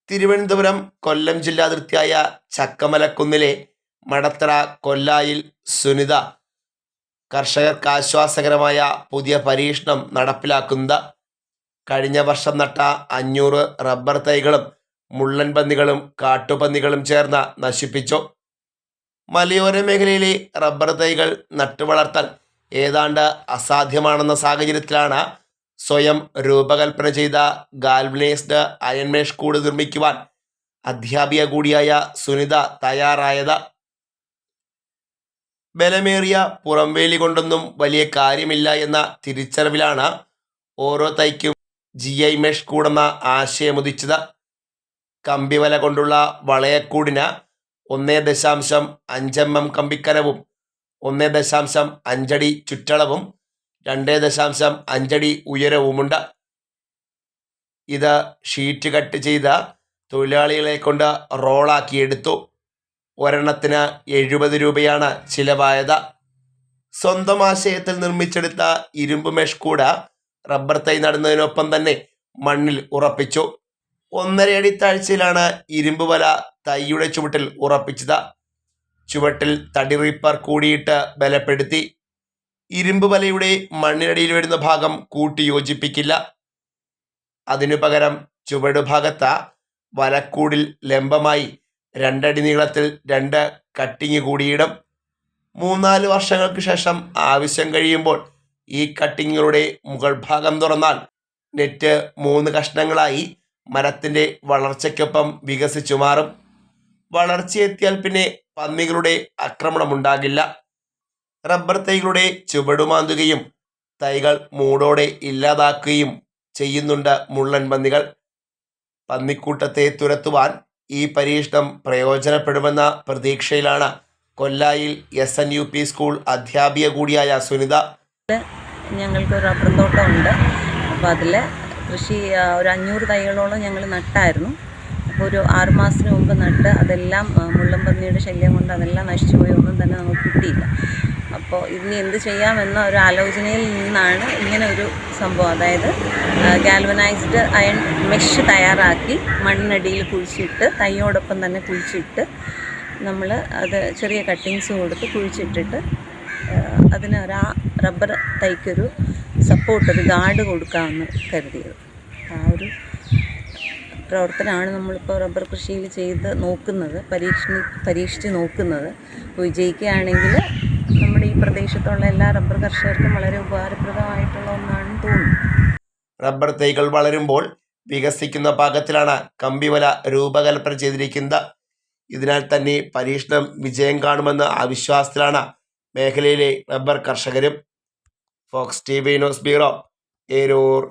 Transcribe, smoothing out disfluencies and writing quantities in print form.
തിരുവനന്തപുരം കൊല്ലം ജില്ലാതിർത്തിയായ ചക്കമലക്കുന്നിലെ മടത്തറ കൊല്ലായിൽ സുനിത കർഷകർക്ക് ആശ്വാസകരമായ പുതിയ പരീക്ഷണം നടപ്പിലാക്കുന്നത്. കഴിഞ്ഞ വർഷം നട്ട 500 റബ്ബർ തൈകളും മുള്ളൻ പന്നികളും കാട്ടുപന്നികളും ചേർന്ന് നശിപ്പിച്ചു. മലയോര മേഖലയിലെ റബ്ബർ തൈകൾ നട്ടുവളർത്താൻ ഏതാണ്ട് അസാധ്യമാണെന്ന സാഹചര്യത്തിലാണ് സ്വയം രൂപകൽപ്പന ചെയ്ത ഗാൽവനൈസ്ഡ് അയൺ മെഷ് കൂട് നിർമ്മിക്കുവാൻ അധ്യാപിക കൂടിയായ സുനിത തയ്യാറായത്. ബലമേറിയ പുറംവേലി കൊണ്ടൊന്നും വലിയ കാര്യമില്ല എന്ന തിരിച്ചറിവിലാണ് ഓരോ തൈക്കും GI മെഷ് കൂടെന്ന ആശയമുദിച്ചത്. കമ്പിവല കൊണ്ടുള്ള വളയക്കൂടിന് 1.5 mm കമ്പിക്കനവും 1.5 അടി ചുറ്റളവും 2.5 അടി ഉയരവുമുണ്ട്. ഇത് ഷീറ്റ് കട്ട് ചെയ്ത തൊഴിലാളികളെ കൊണ്ട് റോളാക്കിയെടുത്തു. ഒരെണ്ണത്തിന് 70 രൂപയാണ് ചിലവായത്. സ്വന്തം ആശയത്തിൽ നിർമ്മിച്ചെടുത്ത ഇരുമ്പ് മെഷ് കൂട് റബ്ബർ തൈ നടുന്നതിനൊപ്പം തന്നെ മണ്ണിൽ ഉറപ്പിച്ചു. 1.5 അടി താഴ്ചയിലാണ് ഇരുമ്പ് വല തൈയുടെ ചുവട്ടിൽ ഉറപ്പിച്ചത്. ചുവട്ടിൽ തടി റീപ്പർ കൂടിയിട്ട് ബലപ്പെടുത്തി. ഇരുമ്പ് വലയുടെ മണ്ണിനടിയിൽ വരുന്ന ഭാഗം കൂട്ടി യോജിപ്പിക്കില്ല. അതിനു പകരം ചുവടുഭാഗത്ത് വലക്കൂടിൽ ലംബമായി 2 അടി നീളത്തിൽ 2 കട്ടിങ് കൂടിയിടും. 3-4 വർഷങ്ങൾക്ക് ശേഷം ആവശ്യം കഴിയുമ്പോൾ ഈ കട്ടിങ്ങുകളുടെ മുകൾ ഭാഗം തുറന്നാൽ നെറ്റ് 3 കഷ്ണങ്ങളായി മരത്തിൻ്റെ വളർച്ചയ്ക്കൊപ്പം വികസിച്ചു മാറും. വളർച്ചയെത്തിയാൽ പിന്നെ പന്നികളുടെ ആക്രമണമുണ്ടാകില്ല. റബ്ബർ തൈകളുടെ ചുവടുമാന്തുകയും തൈകൾ മൂടോടെ ഇല്ലാതാക്കുകയും ചെയ്യുന്നുണ്ട് മുള്ളൻ പന്നികൾ. പന്നിക്കൂട്ടത്തെ തുരത്തുവാൻ ഈ പരീക്ഷണം പ്രയോജനപ്പെടുമെന്ന പ്രതീക്ഷയിലാണ് കൊല്ലായിൽ SNUP സ്കൂൾ അധ്യാപിക കൂടിയായ സുനിത. ഞങ്ങൾക്ക് റബ്ബർ തോട്ടമുണ്ട്. അപ്പോൾ അതിൽ കൃഷി ഒരു 500 തൈകളോളം ഞങ്ങൾ നട്ടായിരുന്നു. അപ്പോൾ ഒരു 6 മാസത്തിന് മുമ്പ് നട്ട് അതെല്ലാം മുള്ളൻ പന്നിയുടെ ശല്യം കൊണ്ട് അതെല്ലാം നശിച്ചു പോയി. ഒന്നും തന്നെ നമുക്ക് കിട്ടിയില്ല. അപ്പോൾ ഇതിന് എന്ത് ചെയ്യാമെന്ന ഒരു ആലോചനയിൽ നിന്നാണ് ഇങ്ങനെ ഒരു സംഭവം, അതായത് ഗാൽവനൈസ്ഡ് അയൺ മെഷ് തയ്യാറാക്കി മണ്ണിനടിയിൽ കുഴിച്ചിട്ട് തൈയോടൊപ്പം തന്നെ കുഴിച്ചിട്ട് നമ്മൾ അത് ചെറിയ കട്ടിങ്സ് കൊടുത്ത് കുഴിച്ചിട്ടിട്ട് അതിന് റബ്ബർ തൈക്കൊരു സപ്പോർട്ട്, ഒരു ഗാർഡ് കൊടുക്കാമെന്ന് കരുതിയത്. ആ ഒരു പ്രവർത്തനമാണ് നമ്മളിപ്പോൾ റബ്ബർ കൃഷിയിൽ ചെയ്ത് നോക്കുന്നത്, പരീക്ഷിച്ച് നോക്കുന്നത്. വിജയിക്കുകയാണെങ്കിൽ നമ്മുടെ ഈ പ്രദേശത്തുള്ള എല്ലാ റബ്ബർ കർഷകർക്കും വളരെ ഉപകാരപ്രദമായിട്ടുള്ള ഒന്നാണെന്ന് തോന്നുന്നു. റബ്ബർ തൈകൾ വളരുമ്പോൾ വികസിക്കുന്ന പാകത്തിലാണ് കമ്പിവല രൂപകൽപ്പന ചെയ്തിരിക്കുന്നത്. ഇതിനാൽ തന്നെ പരീക്ഷണം വിജയം കാണുമെന്ന ആവിശ്വാസത്തിലാണ് മേഖലയിലെ റബ്ബർ കർഷകരും. Fox TV news bureau, Eroor.